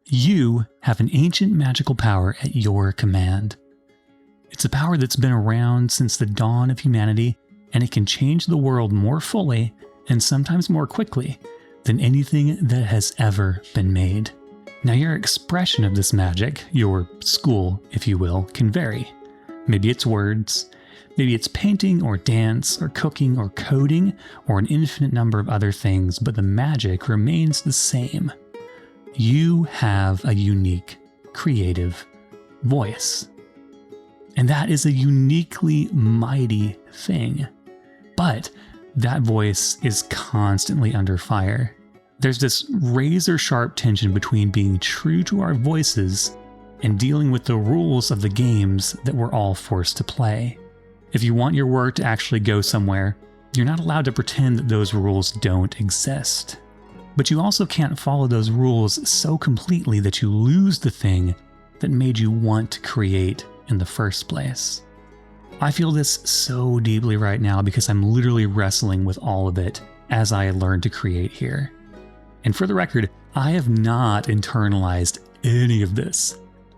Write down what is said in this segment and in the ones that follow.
You have an ancient magical power at your command. It's a power that's been around since the dawn of humanity, and it can change the world more fully and sometimes more quickly than anything that has ever been made. Now, your expression of this magic, your school, if you will, can vary. Maybe it's words, maybe it's painting or dance or cooking or coding or an infinite number of other things, but the magic remains the same. You have a unique, creative voice. And that is a uniquely mighty thing. But that voice is constantly under fire. There's this razor-sharp tension between being true to our voices and dealing with the rules of the games that we're all forced to play. If you want your work to actually go somewhere, you're not allowed to pretend that those rules don't exist. But you also can't follow those rules so completely that you lose the thing that made you want to create in the first place. I feel this so deeply right now because I'm literally wrestling with all of it as I learn to create here. And for the record, I have not internalized any of this.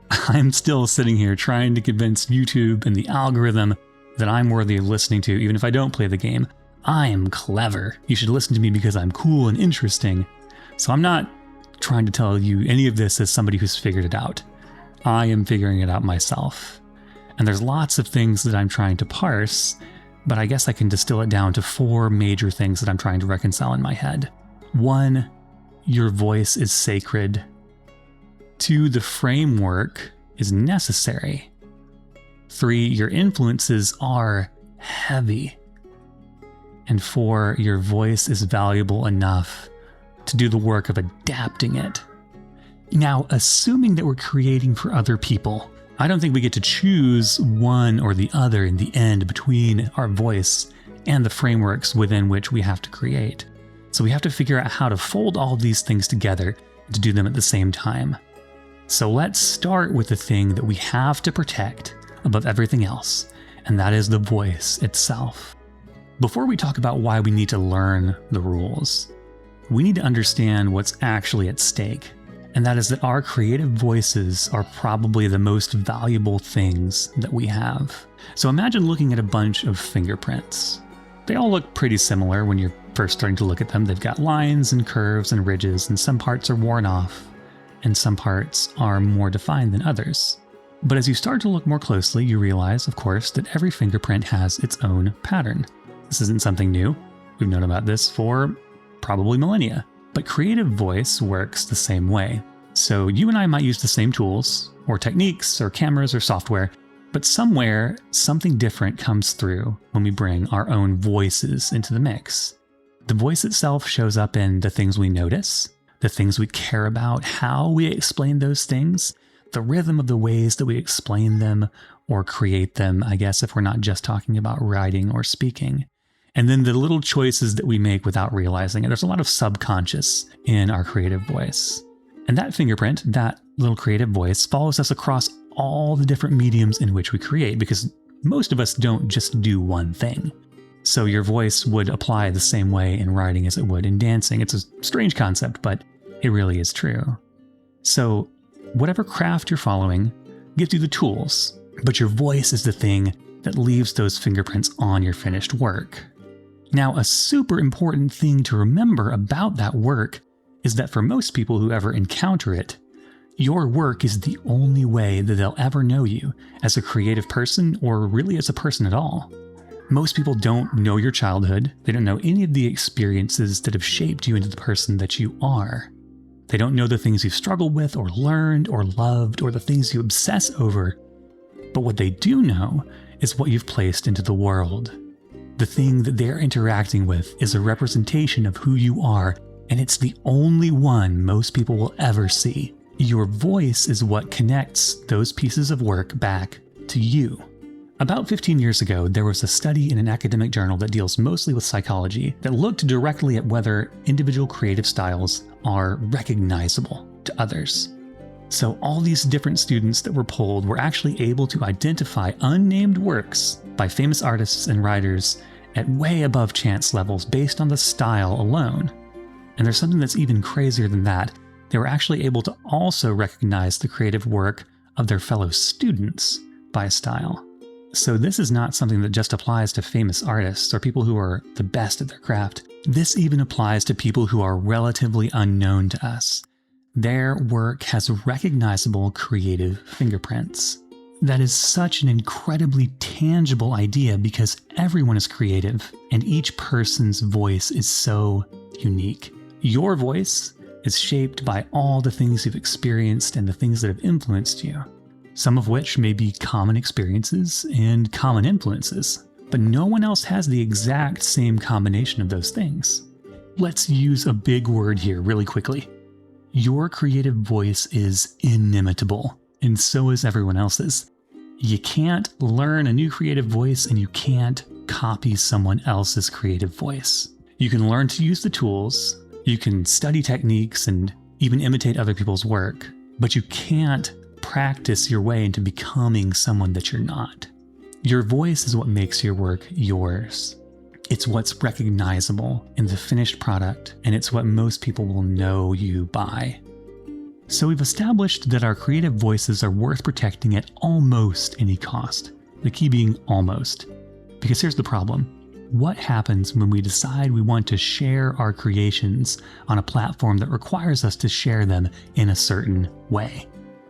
I'm still sitting here trying to convince YouTube and the algorithm that I'm worthy of listening to, even if I don't play the game. I am clever. You should listen to me because I'm cool and interesting. So I'm not trying to tell you any of this as somebody who's figured it out. I am figuring it out myself. And there's lots of things that I'm trying to parse, but I guess I can distill it down to 4 major things that I'm trying to reconcile in my head. 1, your voice is sacred. 2, the framework is necessary. 3, your influences are heavy. And 4, your voice is valuable enough to do the work of adapting it. Now, assuming that we're creating for other people, I don't think we get to choose one or the other in the end between our voice and the frameworks within which we have to create. So we have to figure out how to fold all of these things together to do them at the same time. So let's start with the thing that we have to protect above everything else, and that is the voice itself. Before we talk about why we need to learn the rules, we need to understand what's actually at stake, and that is that our creative voices are probably the most valuable things that we have. So imagine looking at a bunch of fingerprints. They all look pretty similar when you're first starting to look at them. They've got lines and curves and ridges, and some parts are worn off, and some parts are more defined than others. But as you start to look more closely, you realize, of course, that every fingerprint has its own pattern. This isn't something new. We've known about this for probably millennia. But creative voice works the same way. So you and I might use the same tools, or techniques, or cameras, or software, but somewhere something different comes through when we bring our own voices into the mix. The voice itself shows up in the things we notice, the things we care about, how we explain those things, the rhythm of the ways that we explain them or create them, I guess, if we're not just talking about writing or speaking. And then the little choices that we make without realizing it. There's a lot of subconscious in our creative voice. And that fingerprint, that little creative voice, follows us across all the different mediums in which we create, because most of us don't just do one thing. So your voice would apply the same way in writing as it would in dancing. It's a strange concept, but it really is true. So whatever craft you're following gives you the tools, but your voice is the thing that leaves those fingerprints on your finished work. Now, a super important thing to remember about that work is that for most people who ever encounter it, your work is the only way that they'll ever know you as a creative person or really as a person at all. Most people don't know your childhood. They don't know any of the experiences that have shaped you into the person that you are. They don't know the things you've struggled with or learned or loved or the things you obsess over. But what they do know is what you've placed into the world. The thing that they're interacting with is a representation of who you are, and it's the only one most people will ever see. Your voice is what connects those pieces of work back to you. About 15 years ago, there was a study in an academic journal that deals mostly with psychology that looked directly at whether individual creative styles are recognizable to others. So all these different students that were polled were actually able to identify unnamed works by famous artists and writers at way above chance levels based on the style alone. And there's something that's even crazier than that. they were actually able to also recognize the creative work of their fellow students by style. So this is not something that just applies to famous artists or people who are the best at their craft. This even applies to people who are relatively unknown to us. Their work has recognizable creative fingerprints. That is such an incredibly tangible idea because everyone is creative and each person's voice is so unique. Your voice is shaped by all the things you've experienced and the things that have influenced you, some of which may be common experiences and common influences, but no one else has the exact same combination of those things. Let's use a big word here really quickly. Your creative voice is inimitable, and so is everyone else's. You can't learn a new creative voice and you can't copy someone else's creative voice. You can learn to use the tools, you can study techniques and even imitate other people's work, but you can't practice your way into becoming someone that you're not. Your voice is what makes your work yours. It's what's recognizable in the finished product, and it's what most people will know you by. So we've established that our creative voices are worth protecting at almost any cost. The key being almost. Because here's the problem. What happens when we decide we want to share our creations on a platform that requires us to share them in a certain way?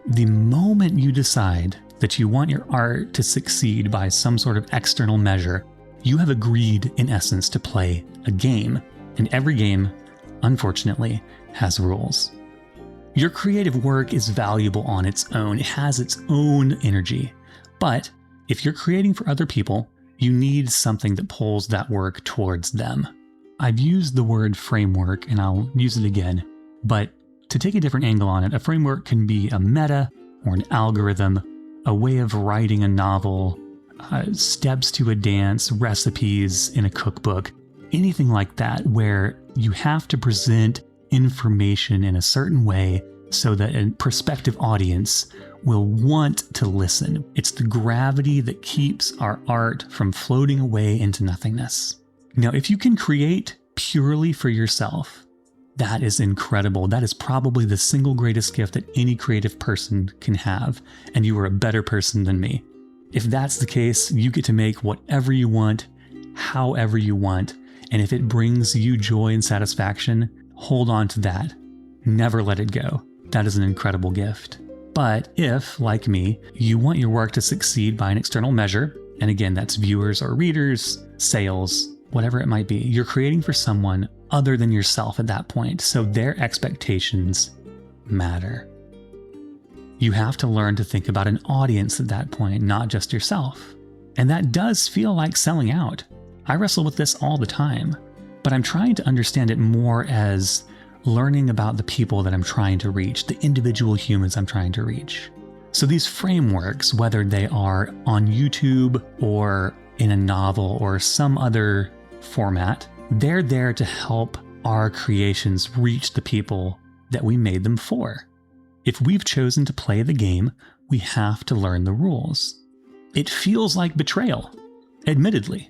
The moment you decide that you want your art to succeed by some sort of external measure, you have agreed, in essence, to play a game. And every game, unfortunately, has rules. Your creative work is valuable on its own. It has its own energy. But if you're creating for other people, you need something that pulls that work towards them. I've used the word framework, and I'll use it again. But to take a different angle on it, a framework can be a meta or an algorithm, a way of writing a novel, steps to a dance, recipes in a cookbook, anything like that, where you have to present information in a certain way so that a prospective audience will want to listen. It's the gravity that keeps our art from floating away into nothingness. Now, if you can create purely for yourself, that is incredible. That is probably the single greatest gift that any creative person can have, and you are a better person than me. If that's the case, you get to make whatever you want, however you want, and if it brings you joy and satisfaction, hold on to that. Never let it go. That is an incredible gift. But if, like me, you want your work to succeed by an external measure, and again, that's viewers or readers, sales, whatever it might be, you're creating for someone other than yourself at that point, so their expectations matter. You have to learn to think about an audience at that point, not just yourself. And that does feel like selling out. I wrestle with this all the time, but I'm trying to understand it more as learning about the people that I'm trying to reach, the individual humans I'm trying to reach. So these frameworks, whether they are on YouTube or in a novel or some other format, they're there to help our creations reach the people that we made them for. If we've chosen to play the game, we have to learn the rules. It feels like betrayal, admittedly.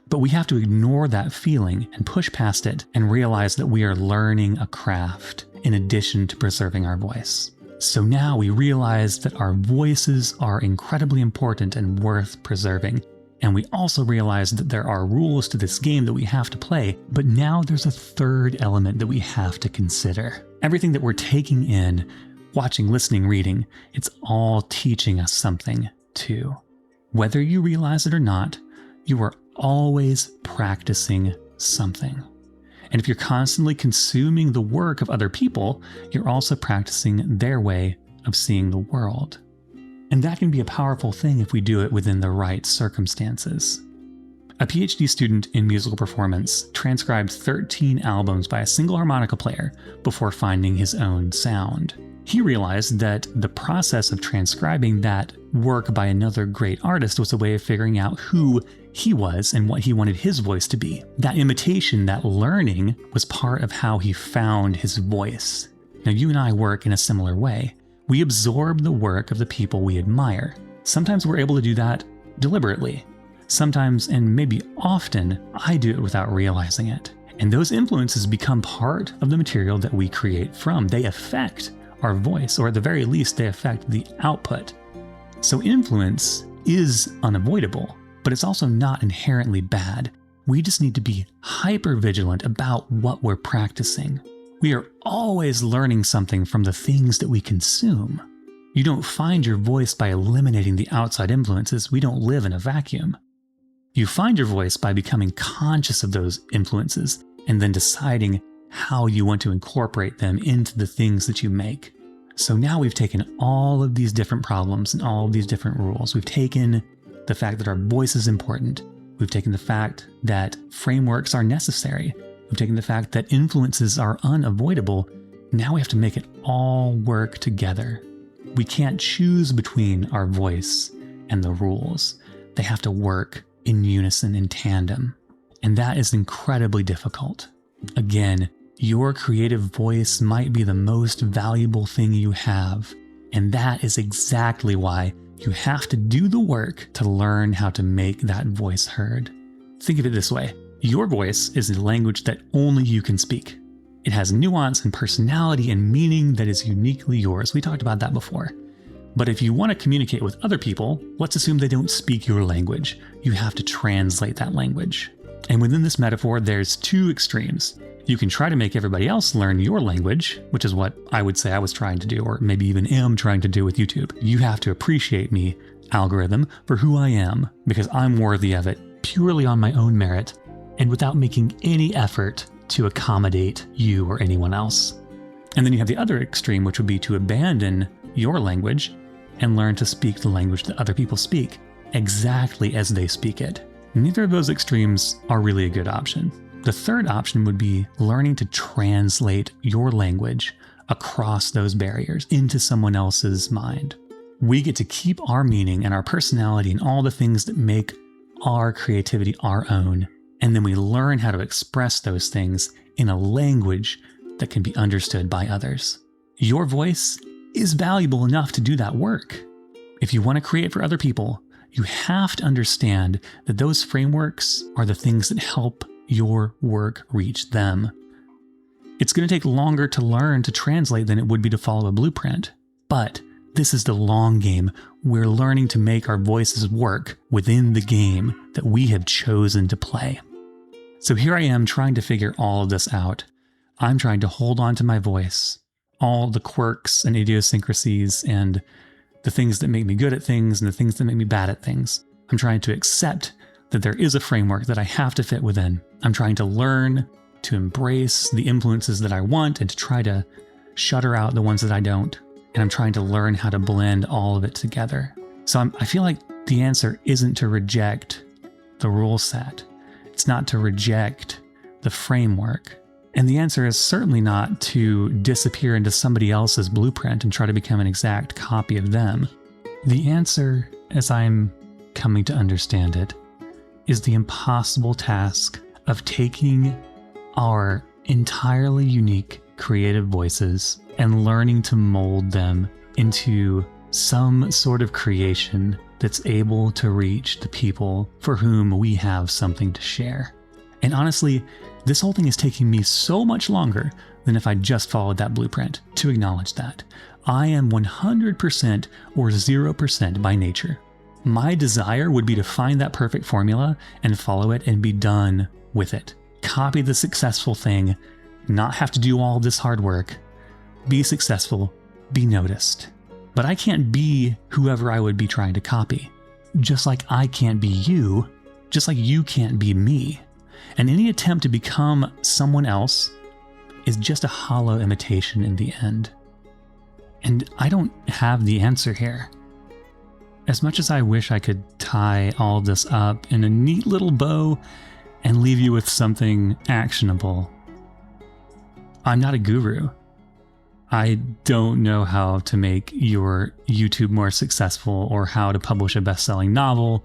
But we have to ignore that feeling and push past it and realize that we are learning a craft in addition to preserving our voice. So now we realize that our voices are incredibly important and worth preserving. And we also realize that there are rules to this game that we have to play, but now there's a third element that we have to consider. Everything that we're taking in, watching, listening, reading, it's all teaching us something too. Whether you realize it or not, you are always practicing something. And if you're constantly consuming the work of other people, you're also practicing their way of seeing the world. And that can be a powerful thing if we do it within the right circumstances. A PhD student in musical performance transcribed 13 albums by a single harmonica player before finding his own sound. He realized that the process of transcribing that work by another great artist was a way of figuring out who he was and what he wanted his voice to be. That imitation, that learning, was part of how he found his voice. Now, you and I work in a similar way. We absorb the work of the people we admire. Sometimes we're able to do that deliberately. Sometimes, and maybe often, I do it without realizing it. And those influences become part of the material that we create from. They affect our voice, or at the very least, they affect the output. So influence is unavoidable, but it's also not inherently bad. We just need to be hyper vigilant about what we're practicing. We are always learning something from the things that we consume. You don't find your voice by eliminating the outside influences. We don't live in a vacuum. You find your voice by becoming conscious of those influences and then deciding how you want to incorporate them into the things that you make. So now we've taken all of these different problems and all of these different rules. We've taken the fact that our voice is important. We've taken the fact that frameworks are necessary. We've taken the fact that influences are unavoidable. Now we have to make it all work together. We can't choose between our voice and the rules. They have to work in unison, in tandem. And that is incredibly difficult. Again, your creative voice might be the most valuable thing you have. And that is exactly why you have to do the work to learn how to make that voice heard. Think of it this way. Your voice is a language that only you can speak. It has nuance and personality and meaning that is uniquely yours. We talked about that before. But if you want to communicate with other people, let's assume they don't speak your language. You have to translate that language. And within this metaphor, there's two extremes. You can try to make everybody else learn your language, which is what I would say I was trying to do, or maybe even am trying to do with YouTube. You have to appreciate me, algorithm, for who I am, because I'm worthy of it purely on my own merit and without making any effort to accommodate you or anyone else. And then you have the other extreme, which would be to abandon your language and learn to speak the language that other people speak, exactly as they speak it. Neither of those extremes are really a good option. The third option would be learning to translate your language across those barriers into someone else's mind. We get to keep our meaning and our personality and all the things that make our creativity our own, and then we learn how to express those things in a language that can be understood by others. Your voice is valuable enough to do that work. If you want to create for other people, you have to understand that those frameworks are the things that help your work reach them. It's going to take longer to learn to translate than it would be to follow a blueprint, but this is the long game. We're learning to make our voices work within the game that we have chosen to play. So here I am trying to figure all of this out. I'm trying to hold on to my voice, all the quirks and idiosyncrasies and the things that make me good at things and the things that make me bad at things. I'm trying to accept that there is a framework that I have to fit within. I'm trying to learn to embrace the influences that I want and to try to shutter out the ones that I don't. And I'm trying to learn how to blend all of it together. So I feel like the answer isn't to reject the rule set. It's not to reject the framework. And the answer is certainly not to disappear into somebody else's blueprint and try to become an exact copy of them. The answer, as I'm coming to understand it, is the impossible task of taking our entirely unique creative voices and learning to mold them into some sort of creation that's able to reach the people for whom we have something to share. And honestly, this whole thing is taking me so much longer than if I just followed that blueprint to acknowledge that. I am 100% or 0% by nature. My desire would be to find that perfect formula and follow it and be done with it. Copy the successful thing, not have to do all this hard work, be successful, be noticed. But I can't be whoever I would be trying to copy. Just like I can't be you, just like you can't be me. And any attempt to become someone else is just a hollow imitation in the end. And I don't have the answer here. As much as I wish I could tie all this up in a neat little bow and leave you with something actionable, I'm not a guru. I don't know how to make your YouTube more successful or how to publish a best-selling novel.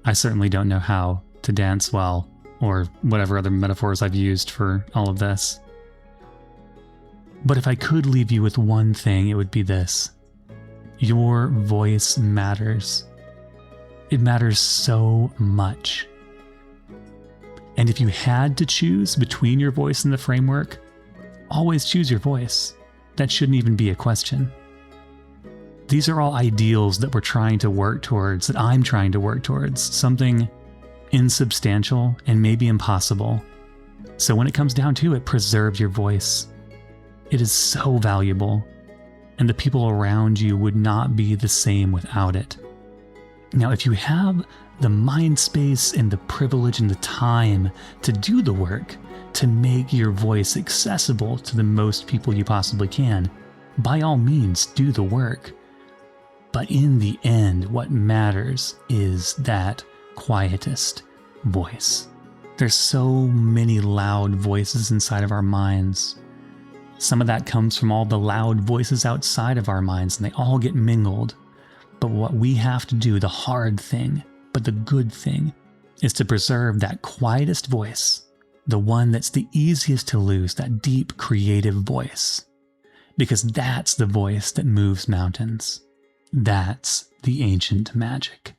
I certainly don't know how to dance well, or whatever other metaphors I've used for all of this. But if I could leave you with one thing, it would be this. Your voice matters. It matters so much. And if you had to choose between your voice and the framework, always choose your voice. That shouldn't even be a question. These are all ideals that we're trying to work towards, that I'm trying to work towards, something insubstantial and maybe impossible. So when it comes down to it, preserve your voice. It is so valuable, and the people around you would not be the same without it. Now, if you have the mind space and the privilege and the time to do the work, to make your voice accessible to the most people you possibly can, by all means, do the work. But in the end, what matters is that quietest voice. There's so many loud voices inside of our minds. Some of that comes from all the loud voices outside of our minds, and they all get mingled. But what we have to do, the hard thing, but the good thing, is to preserve that quietest voice, the one that's the easiest to lose, that deep, creative voice. Because that's the voice that moves mountains. That's the ancient magic.